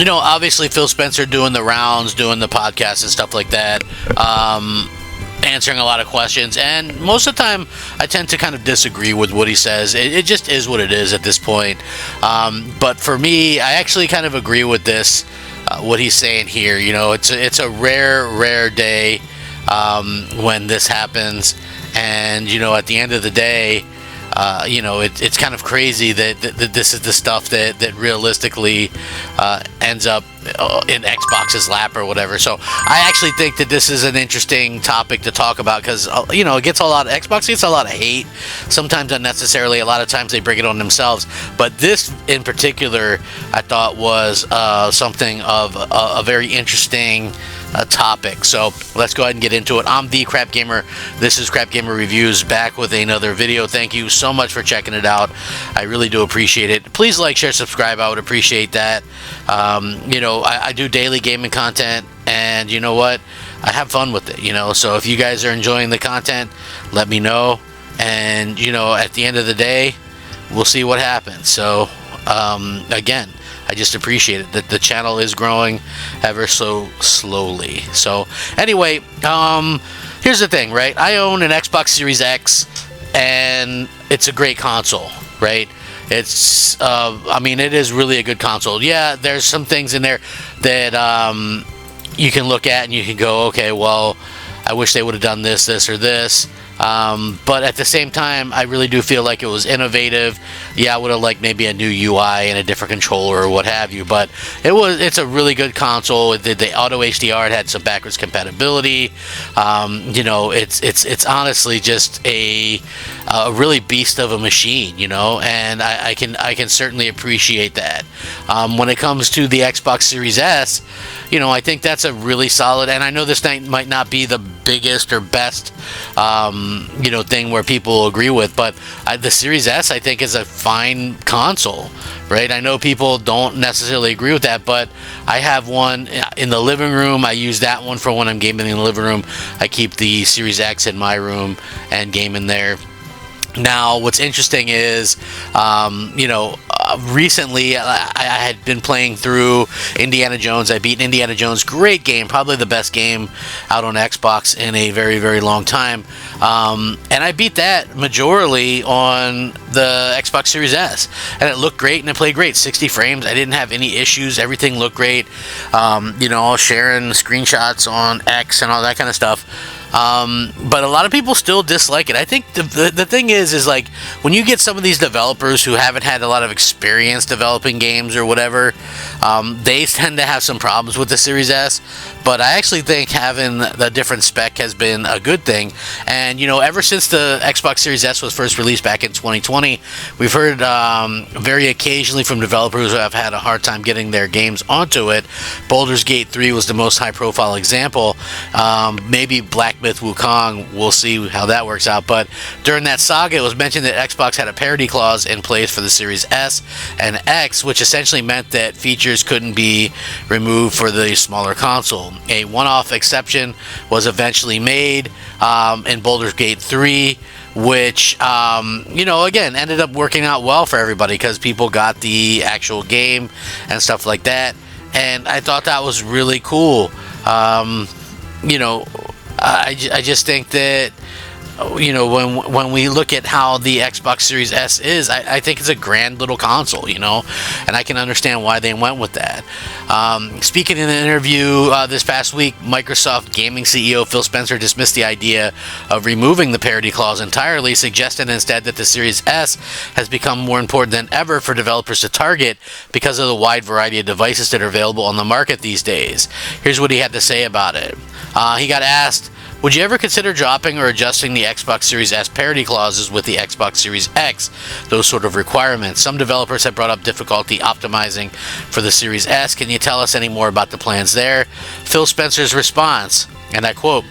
Obviously Phil Spencer doing the rounds, doing the podcast and stuff like that, answering a lot of questions, and most of the time I tend to kind of disagree with what he says. It just is what it is at this point. But for me, I actually kind of agree with this, what he's saying here. It's a rare day when this happens, and at the end of the day, it's kind of crazy that this is the stuff that realistically ends up in Xbox's lap or whatever. So I actually think that this is an interesting topic to talk about because, it gets Xbox gets a lot of hate, sometimes unnecessarily. A lot of times they bring it on themselves. But this in particular, I thought was something of a very interesting topic. So let's go ahead and get into it. I'm the Crap Gamer. This is Crap Gamer Reviews, back with another video. Thank you so much for checking it out. I really do appreciate it. Please like, share, subscribe. I would appreciate that. I do daily gaming content, and you know what? I have fun with it, so if you guys are enjoying the content, let me know. And, at the end of the day, we'll see what happens. So, again, I just appreciate it that the channel is growing ever so slowly. So anyway, here's the thing, right? I own an Xbox Series X, and it's a great console, right? It's, it is really a good console. Yeah, there's some things in there that you can look at and you can go, okay, well, I wish they would have done this, or this. But at the same time, I really do feel like it was innovative. Yeah, I would have liked maybe a new UI and a different controller or what have you, but it's a really good console. The auto HDR, it had some backwards compatibility. It's honestly just a really beast of a machine, and I can certainly appreciate that. When it comes to the Xbox Series S, I think that's a really solid, and I know this might not be the biggest or best thing where people agree with, but the Series S, I think, is a fine console, right? I know people don't necessarily agree with that, but I have one in the living room. I use that one for when I'm gaming in the living room. I keep the Series X in my room and game in there. Now, what's interesting is, recently I had been playing through Indiana Jones. I beat Indiana Jones. Great game, probably the best game out on Xbox in a very, very long time. And I beat that majorly on the Xbox Series S, and it looked great and it played great. 60 frames. I didn't have any issues. Everything looked great. Sharing screenshots on X and all that kind of stuff. But a lot of people still dislike it. I think the thing is like, when you get some of these developers who haven't had a lot of experience developing games or whatever, they tend to have some problems with the Series S. But I actually think having the different spec has been a good thing. And, ever since the Xbox Series S was first released back in 2020, we've heard very occasionally from developers who have had a hard time getting their games onto it. Baldur's Gate 3 was the most high-profile example. Maybe Black Myth Wukong, we'll see how that works out. But during that saga, it was mentioned that Xbox had a parity clause in place for the Series S and X, which essentially meant that features couldn't be removed for the smaller console. A one-off exception was eventually made in Baldur's Gate 3, which, again, ended up working out well for everybody because people got the actual game and stuff like that. And I thought that was really cool. I just think that, when we look at how the Xbox Series S is, I think it's a grand little console, and I can understand why they went with that. Speaking in an interview this past week, Microsoft gaming CEO Phil Spencer dismissed the idea of removing the parity clause entirely, suggesting instead that the Series S has become more important than ever for developers to target because of the wide variety of devices that are available on the market these days. Here's what he had to say about it. He got asked, would you ever consider dropping or adjusting the Xbox Series S parity clauses with the Xbox Series X, those sort of requirements? Some developers have brought up difficulty optimizing for the Series S. Can you tell us any more about the plans there? Phil Spencer's response, and I quote,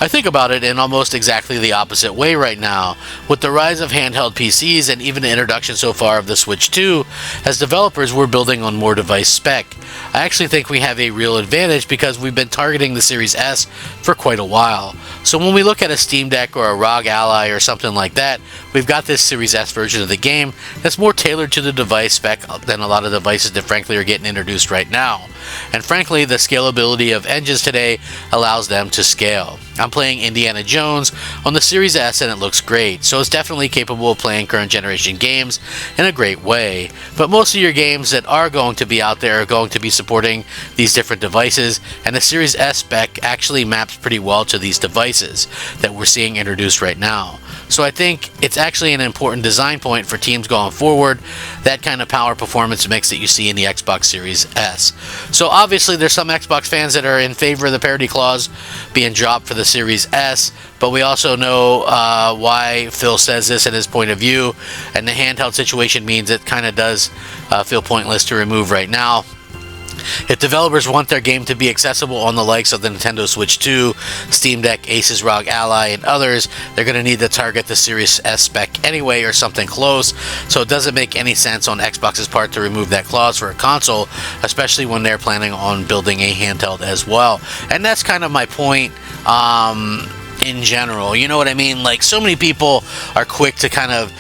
I think about it in almost exactly the opposite way right now. With the rise of handheld PCs and even the introduction so far of the Switch 2, as developers we're building on more device spec. I actually think we have a real advantage because we've been targeting the Series S for quite a while. So when we look at a Steam Deck or a ROG Ally or something like that, we've got this Series S version of the game that's more tailored to the device spec than a lot of devices that frankly are getting introduced right now. and frankly, the scalability of engines today allows them to scale. I'm playing Indiana Jones on the Series S and it looks great, so it's definitely capable of playing current generation games in a great way. But most of your games that are going to be out there are going to be supporting these different devices, and the Series S spec actually maps pretty well to these devices that we're seeing introduced right now. So I think it's actually an important design point for teams going forward, that kind of power performance mix that you see in the Xbox Series S. So obviously there's some Xbox fans that are in favor of the parity clause being dropped for the Series S, but we also know why Phil says this in his point of view, and the handheld situation means it kind of does feel pointless to remove right now. If developers want their game to be accessible on the likes of the Nintendo Switch 2, Steam Deck, Asus ROG Ally, and others, they're going to need to target the Series S spec anyway or something close, so it doesn't make any sense on Xbox's part to remove that clause for a console, especially when they're planning on building a handheld as well. And that's kind of my point in general, you know what I mean? Like, so many people are quick to kind of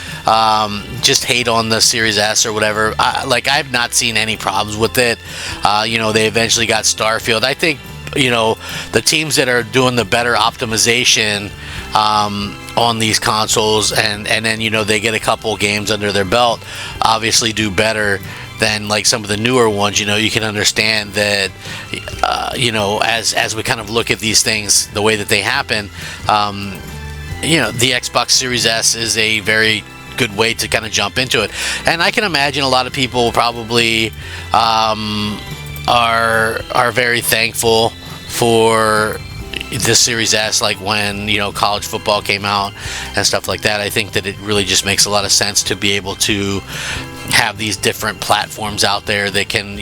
just hate on the Series S or whatever. I've not seen any problems with it. They eventually got Starfield. I think, the teams that are doing the better optimization on these consoles, and then, they get a couple games under their belt, obviously do better than like some of the newer ones. You can understand that as we kind of look at these things the way that they happen, the Xbox Series S is a very good way to kind of jump into it. And I can imagine a lot of people probably are very thankful for the Series S, like when college football came out and stuff like that. I think that it really just makes a lot of sense to be able to have these different platforms out there that can,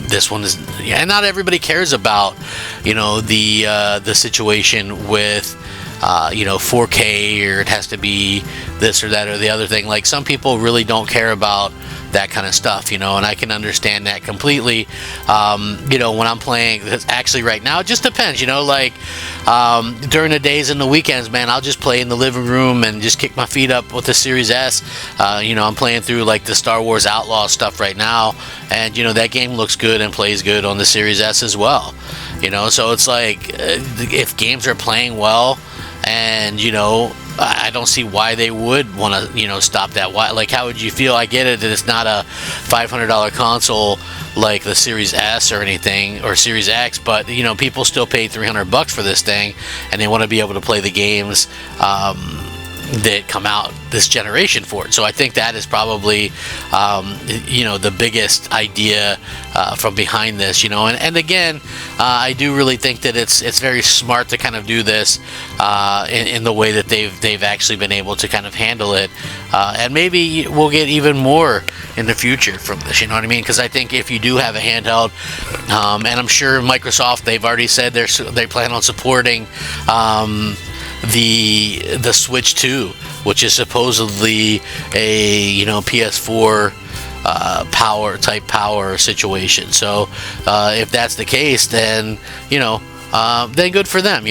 this one is, and not everybody cares about, the situation with 4K, or it has to be this or that or the other thing. Like, some people really don't care about that kind of stuff, and I can understand that completely. When I'm playing, actually right now, it just depends, during the days and the weekends, man, I'll just play in the living room and just kick my feet up with the Series S. I'm playing through like the Star Wars Outlaw stuff right now, and that game looks good and plays good on the Series S as well. So it's like, if games are playing well, and I don't see why they would want to, stop that. Why? Like, how would you feel? I get it that it's not a $500 console like the Series S or anything, or Series X, but people still pay $300 for this thing, and they want to be able to play the games that come out this generation for it. So I think that is probably the biggest idea from behind this, and again, I do really think that it's very smart to kind of do this in the way that they've actually been able to kind of handle it, and maybe we'll get even more in the future from this, you know what I mean? Because I think if you do have a handheld, and I'm sure Microsoft, they've already said they plan on supporting the Switch 2, which is supposedly a PS4 power situation. So if that's the case, then then good for them.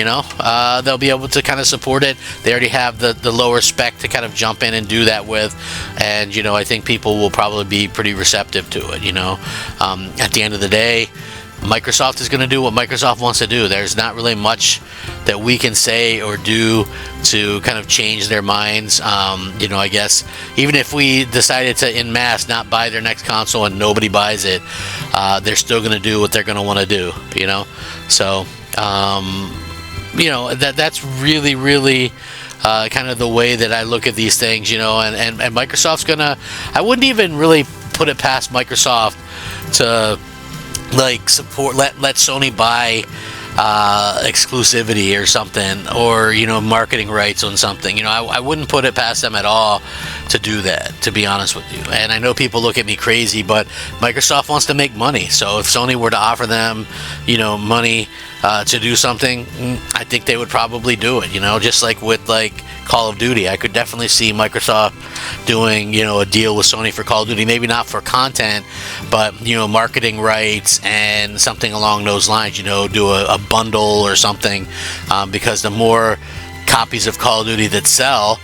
They'll be able to kind of support it. They already have the lower spec to kind of jump in and do that with, and I think people will probably be pretty receptive to it. At the end of the day, Microsoft is going to do what Microsoft wants to do. There's not really much that we can say or do to kind of change their minds. I guess even if we decided to en masse not buy their next console and nobody buys it, they're still going to do what they're going to want to do. So that's really kind of the way that I look at these things. And Microsoft's gonna. I wouldn't even really put it past Microsoft to like support, let Sony buy exclusivity or something, or marketing rights on something. I wouldn't put it past them at all to do that, to be honest with you. And I know people look at me crazy, but Microsoft wants to make money. So if Sony were to offer them money to do something, I think they would probably do it. Just like with like Call of Duty, I could definitely see Microsoft doing a deal with Sony for Call of Duty. Maybe not for content, but marketing rights and something along those lines. Do a bundle or something, because the more copies of Call of Duty that sell,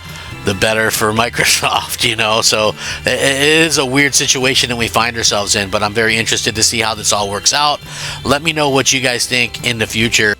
the better for Microsoft, you know. So it is a weird situation that we find ourselves in, but I'm very interested to see how this all works out. Let me know what you guys think in the future.